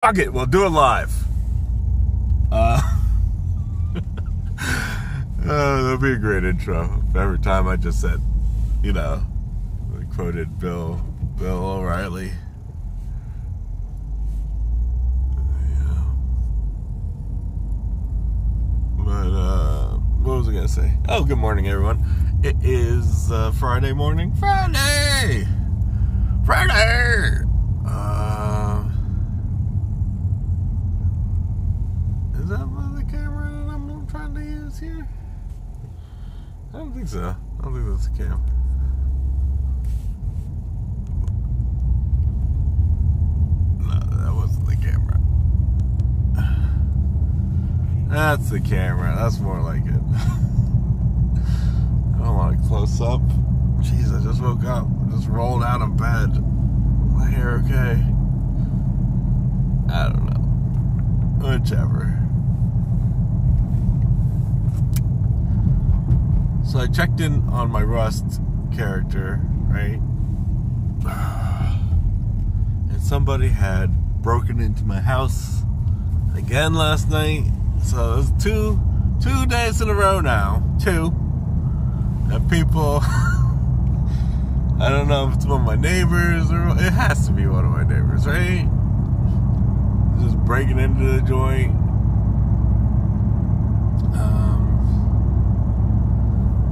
Fuck it, we'll do it live. That'd be a great intro. Every time I just said, I quoted Bill O'Reilly. But what was I gonna say? Oh, good morning, everyone. It is Friday morning. Friday. Is that the camera that I'm trying to use here? I don't think so. I don't think that's the camera. No, that wasn't the camera. That's the camera. That's more like it. I don't want to close up. Jeez, I just woke up. Just rolled out of bed. My hair okay? I don't know. Whichever. So I checked in on my Rust character, right? And somebody had broken into my house again last night. So it was two days in a row now. And people, I don't know if it's one of my neighbors or it has to be one of my neighbors, right? Just breaking into the joint.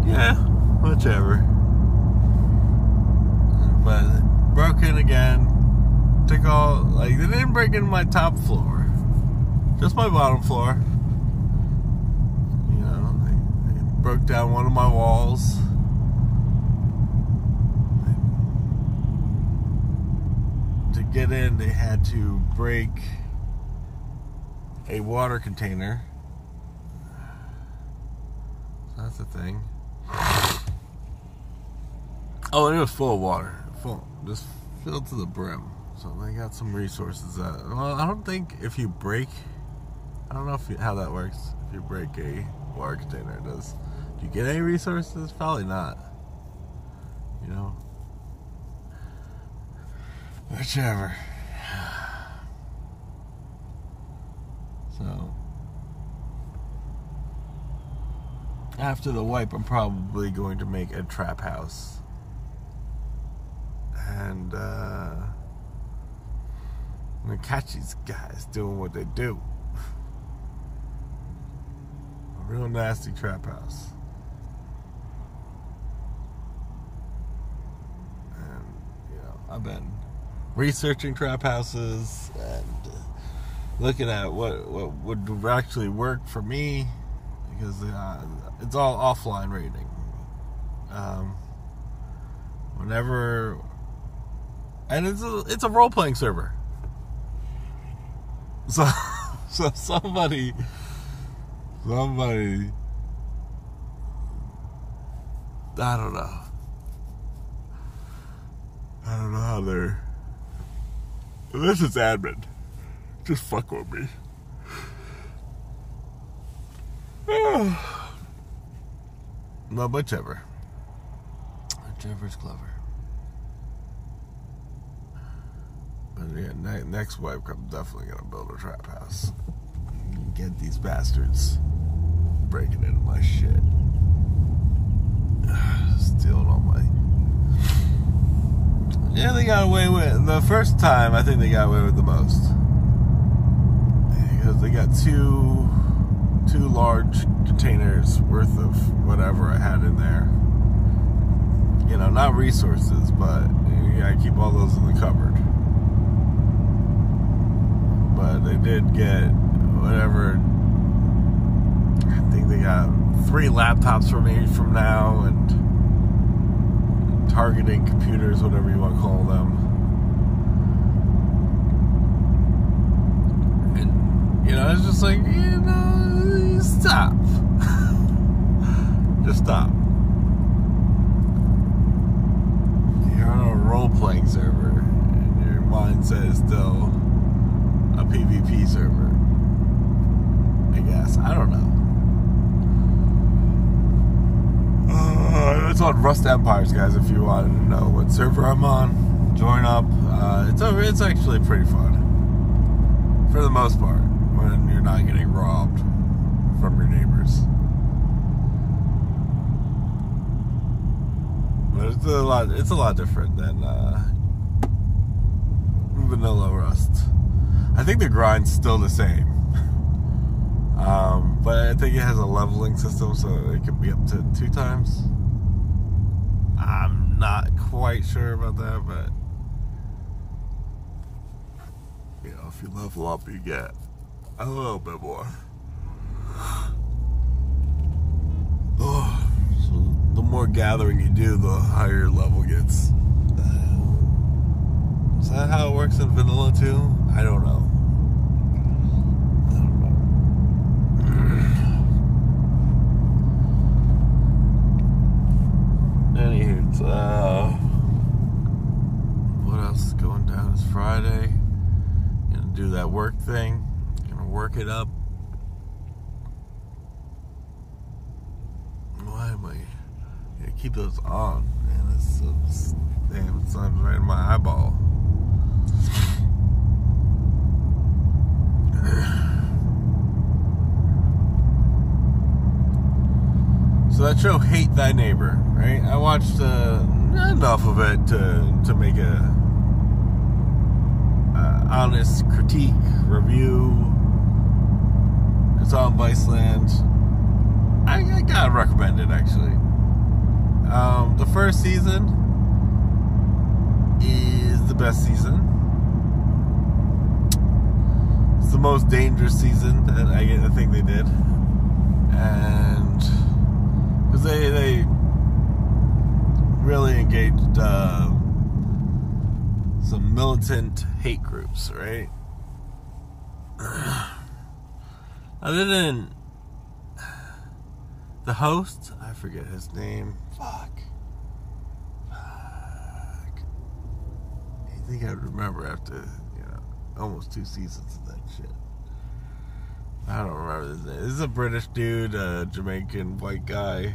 Yeah, whichever. But broke in again. They didn't break into my top floor. Just my bottom floor. They broke down one of my walls. To get in, they had to break a water container. So that's the thing. Oh, and it was full of water. Just filled to the brim. So they got some resources. I don't think if you break... I don't know how that works. If you break a water container, do you get any resources? Probably not. Whichever. So... after the wipe, I'm probably going to make a trap house. And I'm going to catch these guys doing what they do. A real nasty trap house. And, I've been researching trap houses and looking at what would actually work for me. Because it's all offline rating. And it's a role playing server. So somebody, I don't know. I don't know how they're. This is admin. Just fuck with me. Well, whichever. Whichever's clever. But yeah, next wipe, I'm definitely gonna build a trap house. Get these bastards breaking into my shit. Stealing all my... Yeah, they got away with... The first time, I think they got away with the most. Because they got two large containers worth of whatever I had in there. Not resources, but you gotta keep all those in the cupboard. But they did get whatever. I think they got 3 laptops for me from now, and targeting computers, whatever you want to call them. And it's just like, stop. Just stop. You're on a role-playing server, and your mindset is still a PvP server. I guess. I don't know. It's on Rust Empires, guys, if you wanted to know what server I'm on. Join up. It's actually pretty fun. For the most part, when you're not getting robbed from your neighbors. But it's a lot different than Vanilla Rust. I think the grind's still the same. But I think it has a leveling system, so it can be up to 2 times. I'm not quite sure about that, but you know, if you level up, you get a little bit more. Oh, so the more gathering you do, the higher your level gets. Is that how it works in vanilla too? I don't know. Anywho, what else is going down? It's Friday. Gonna do that work thing. Gonna work it up. Why am I? Yeah, keep those on, man. It's so damn sun's right in my eyeball. So that show, Hate Thy Neighbor, right? I watched enough of it to make a honest critique review. It's on Viceland. I gotta recommend it, actually. The first season is the best season. It's the most dangerous season that I think they did, and because they really engaged some militant hate groups, right? Other than the host, I forget his name. Fuck. I think I'd remember after, almost 2 seasons of that shit. I don't remember his name. This is a British dude, a Jamaican white guy.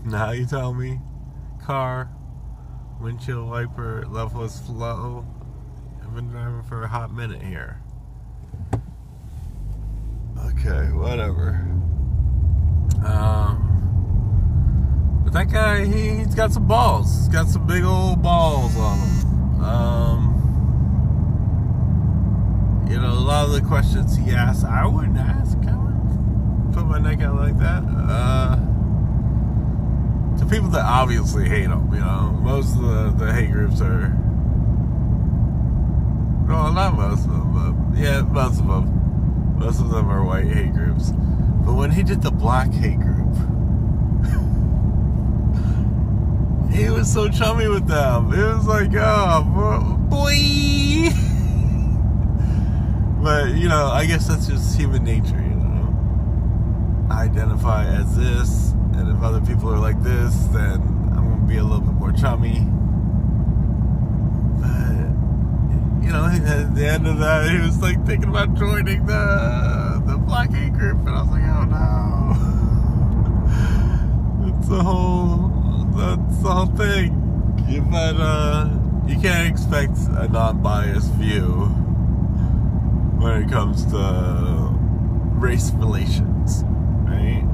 Now you tell me. Car, windshield wiper, level is low. I've been driving for a hot minute here. Okay, whatever. But that guy, he's got some balls. He's got some big old balls on him. A lot of the questions he asked, I wouldn't ask. I wouldn't put my neck out like that. To people that obviously hate him, most of the hate groups are. Well, not most of them, but yeah, most of them. Most of them are white hate groups. But when he did the black hate group, he was so chummy with them. It was like, oh, boy. But, I guess that's just human nature, I identify as this, and if other people are like this, then I'm going to be a little bit more chummy. But, at the end of that, he was like thinking about joining the black hate group, and I was like, oh no. That's the whole thing. But you can't expect a non-biased view when it comes to race relations, right?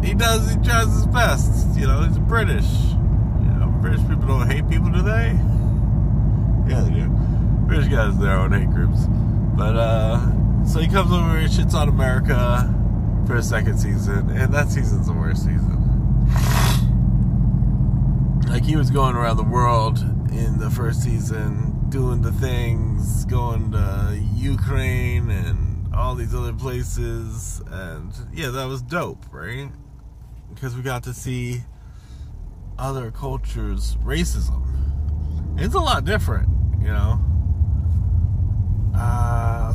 He tries his best. He's British. British people don't hate people, do they? Yeah, they do. British guys have their own hate groups. But, so he comes over and shits on America for a second season, and that season's the worst season. Like, he was going around the world in the first season, doing the things, going to Ukraine and all these other places, and yeah, that was dope, right? Because we got to see other cultures' racism. It's a lot different, it's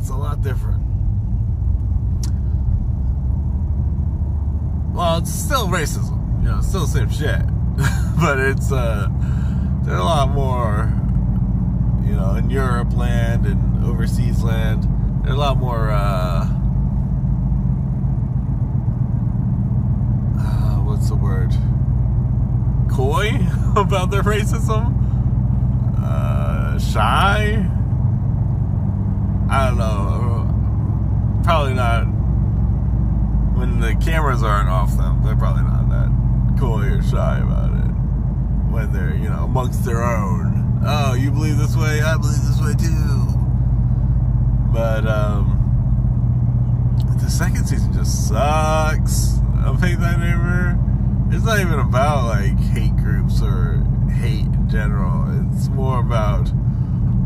a lot different. Well, it's still racism, it's still the same shit. But it's, they're a lot more, in Europe land and overseas land, they're a lot more, what's the word? Coy about their racism? Shy? shy about it when they're, you know, amongst their own. Oh, you believe this way? I believe this way too. But the second season just sucks of Hate Thy Neighbor. It's not even about like hate groups or hate in general. It's more about,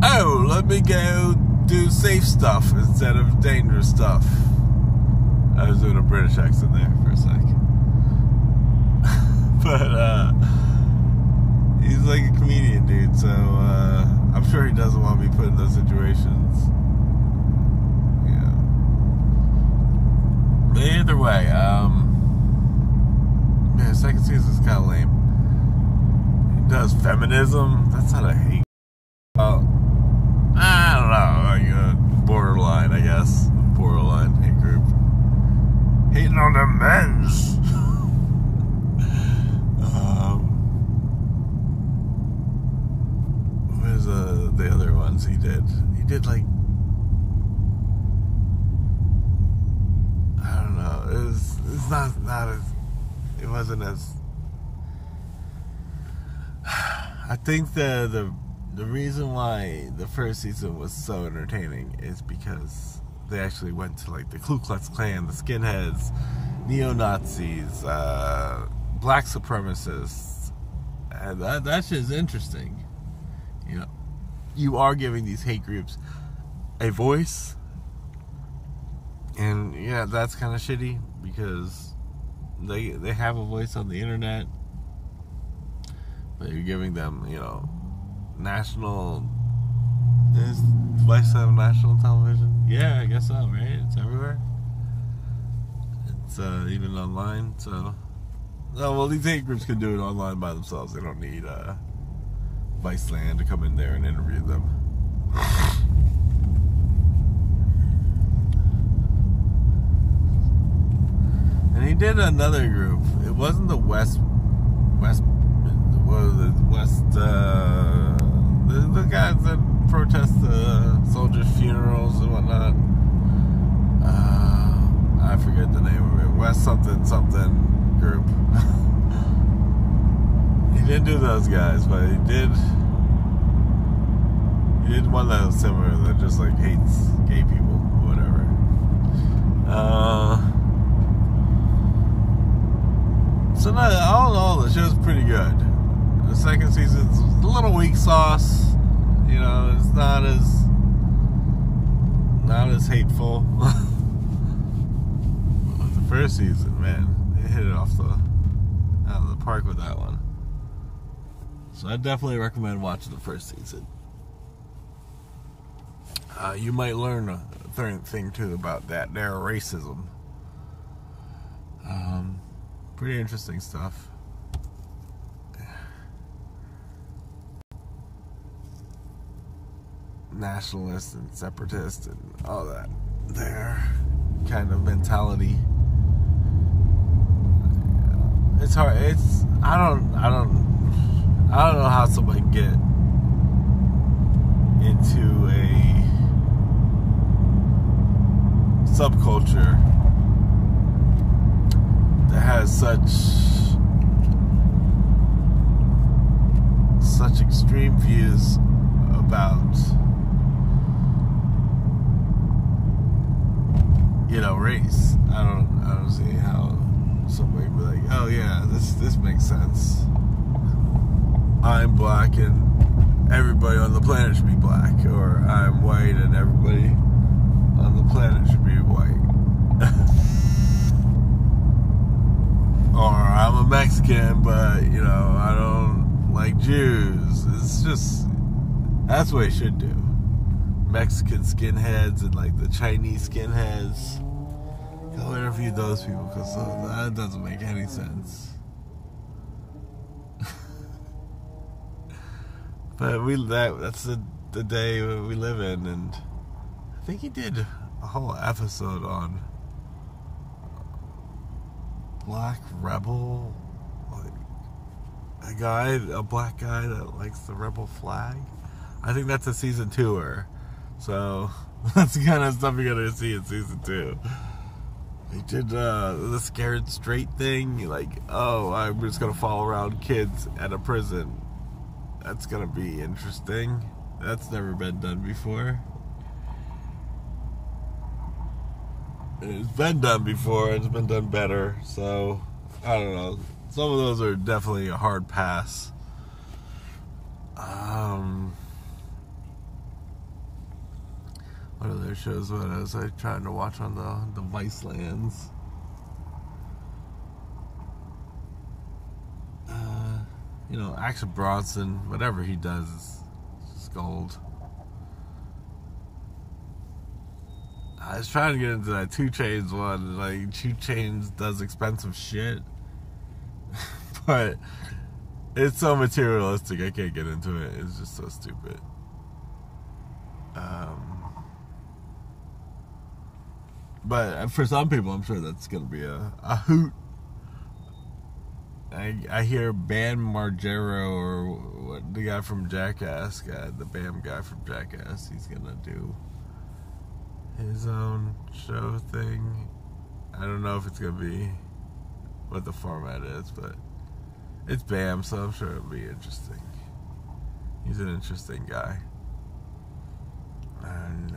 oh, let me go do safe stuff instead of dangerous stuff. I was doing a British accent there for a sec. But he's like a comedian, dude, so I'm sure he doesn't want to be put in those situations. Yeah. But either way, yeah, second season's kind of lame. He does feminism. That's not a hate. Well, I don't know, like borderline, I guess. Borderline hate group. Hating on the men's. What is the other ones he did? He did like, I don't know. It's not as. It wasn't as. I think the reason why the first season was so entertaining is because they actually went to like the Ku Klux Klan, the skinheads, neo-Nazis, black supremacists, and that shit's interesting. You know, you are giving these hate groups a voice, and yeah, that's kind of shitty because they have a voice on the internet, but you're giving them, you know, national. Is Vice have national television? Yeah, I guess so, right? It's everywhere. It's even online, so. Oh, well, these hate groups can do it online by themselves. They don't need Viceland to come in there and interview them. And he did another group. It wasn't the the guys that protest the soldiers' funerals and whatnot. I forget the name of it. West something group. He didn't do those guys, but he did one that was similar, that just like hates gay people, whatever. So no, all in all, the show's pretty good. The second season's a little weak sauce. You know, it's not as hateful. The first season, man, they hit it out of the park with that one. So I definitely recommend watching the first season. You might learn a third thing too about that their racism. Pretty interesting stuff. Nationalist and separatist and all that, their kind of mentality. It's hard. I don't know how somebody can get into a subculture that has such extreme views about, you know, race. I don't see how somebody can be like, oh yeah, this makes sense. I'm black and everybody on the planet should be black, or I'm white and everybody on the planet should be white. Or I'm a Mexican, but, you know, I don't like Jews. It's just, that's what it should do. Mexican skinheads and like the Chinese skinheads. Go interview those people, because that doesn't make any sense. But that's the day we live in, and I think he did a whole episode on Black Rebel, like a black guy that likes the rebel flag. I think that's a season 2-er, so that's the kind of stuff you're gonna see in season 2. He did the scared straight thing, like, oh, I'm just gonna follow around kids at a prison. That's gonna be interesting. That's never been done before. It's been done before, it's been done better, so I don't know. Some of those are definitely a hard pass. What other shows was I trying to watch on the Vice lands? Action Bronson, whatever he does is gold. I was trying to get into that 2 Chainz one. Like, 2 Chainz does expensive shit. But it's so materialistic, I can't get into it. It's just so stupid. But for some people, I'm sure that's going to be a hoot. I hear Bam Margera, or what, the guy from Jackass, the Bam guy from Jackass, he's going to do his own show thing. I don't know if it's going to be what the format is, but it's Bam, so I'm sure it'll be interesting. He's an interesting guy. And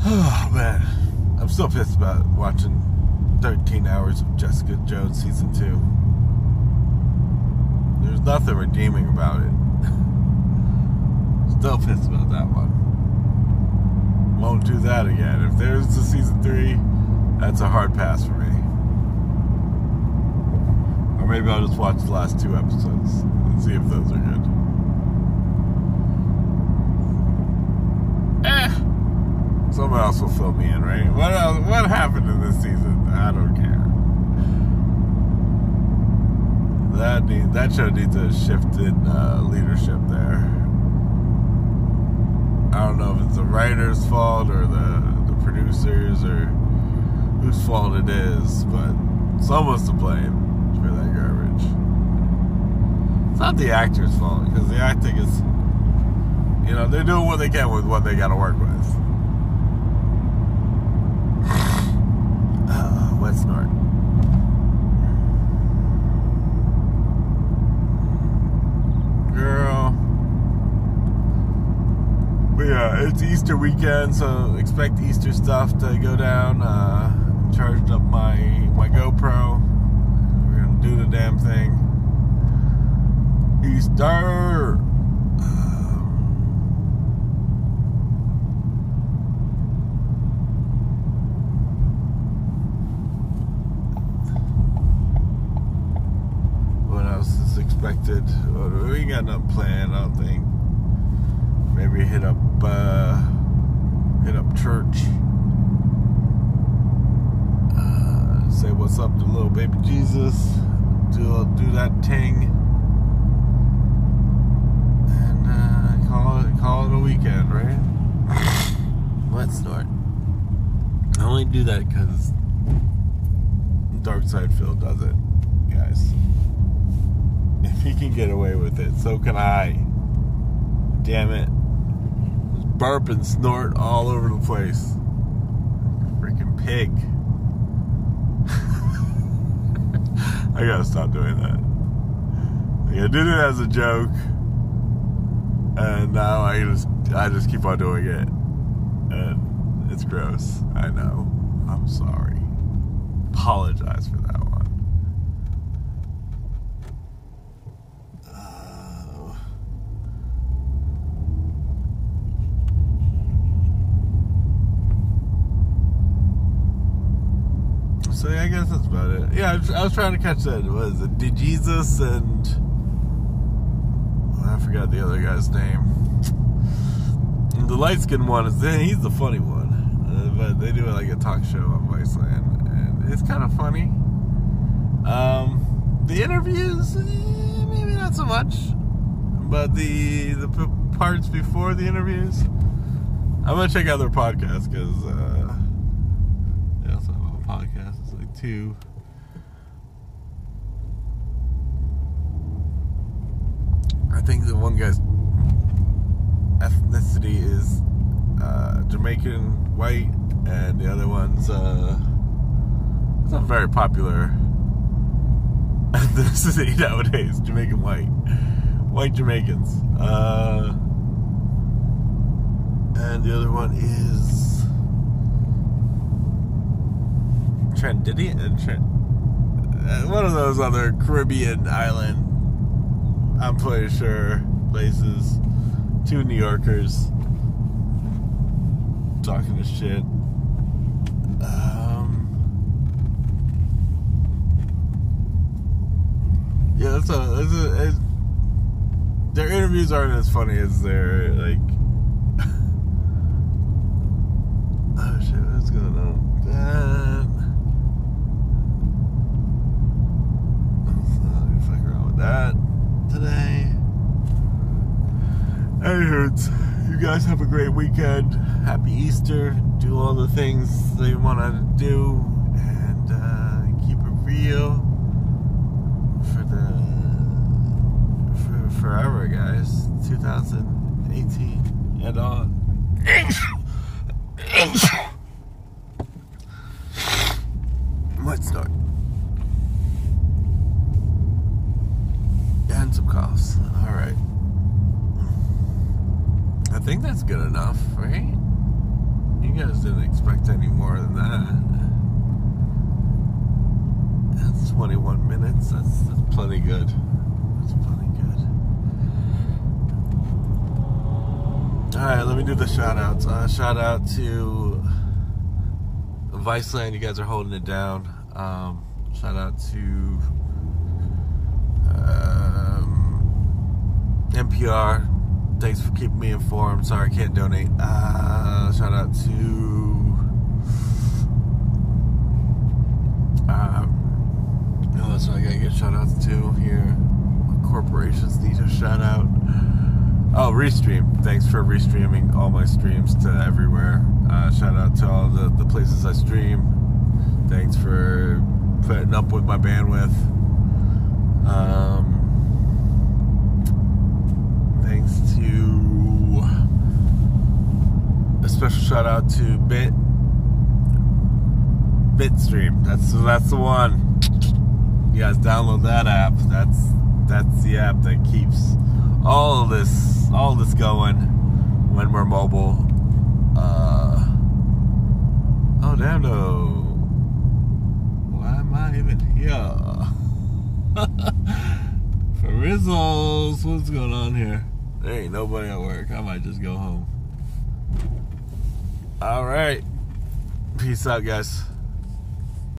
oh man, I'm still pissed about watching 13 hours of Jessica Jones season 2. There's nothing redeeming about it. Still pissed about that one. Won't do that again. If there's a season 3, that's a hard pass for me. Or maybe I'll just watch the last 2 episodes and see if those are good. Someone else will fill me in, right? What happened in this season? I don't care. That show needs a shift in leadership there. I don't know if it's the writer's fault or the producers or whose fault it is, but someone's to blame for that garbage. It's not the actor's fault, because the acting is, they're doing what they can with what they got to work with. Wet snort. Girl. But yeah, it's Easter weekend, so expect Easter stuff to go down. Charged up my GoPro. We're gonna do the damn thing. Easter. What else is expected? We ain't got nothing planned, I don't think. Maybe hit up church. Say what's up to little baby Jesus. Do that ting. And call it a weekend, right? Let's start. I only do that because Dark Side Phil does it, guys. If he can get away with it, so can I. Damn it. Just burp and snort all over the place. Freaking pig. I gotta stop doing that. I did it as a joke, and now I just keep on doing it, and it's gross. I know. I'm sorry. Apologize for that one. So yeah, I guess that's about it. Yeah, I was trying to catch that. What is it? DeJesus and I forgot the other guy's name. And the light-skinned one he's the funny one, but they do like a talk show on Viceland, and it's kind of funny. The interviews, maybe not so much, but the parts before the interviews, I'm gonna check out their podcast because they also have a podcast. It's like 2. I think the one guy's ethnicity is Jamaican white, and the other one's it's not very popular ethnicity nowadays. Jamaican white Jamaicans, and the other one is Trinidadian and one of those other Caribbean island, I'm pretty sure, places. 2 New Yorkers talking to shit. Yeah, their interviews aren't as funny as their, like, oh shit, what's going on? Let me fuck around with that today. Anyways, you guys have a great weekend. Happy Easter. Do all the things that you want to do, and keep it real for forever, guys. 2018 and on. Might start. And some coughs. All right. I think that's good enough, right? You guys didn't expect any more than that. That's 21 minutes. That's plenty good. That's plenty good. Alright, let me do the shout outs. Shout out to Viceland, you guys are holding it down. Shout out to NPR. Thanks for keeping me informed. Sorry I can't donate. Shout out to oh, that's what I gotta get shout outs to here. What corporations need a shout out? Oh, Restream. Thanks for restreaming all my streams to everywhere. Shout out to all the places I stream. Thanks for putting up with my bandwidth. Thanks to a special shout out to Bitstream. That's the one. You guys download that app. That's the app that keeps all this going when we're mobile. Oh damn no! Why am I even here? For Rizzles, what's going on here? There ain't nobody at work. I might just go home. All right. Peace out, guys.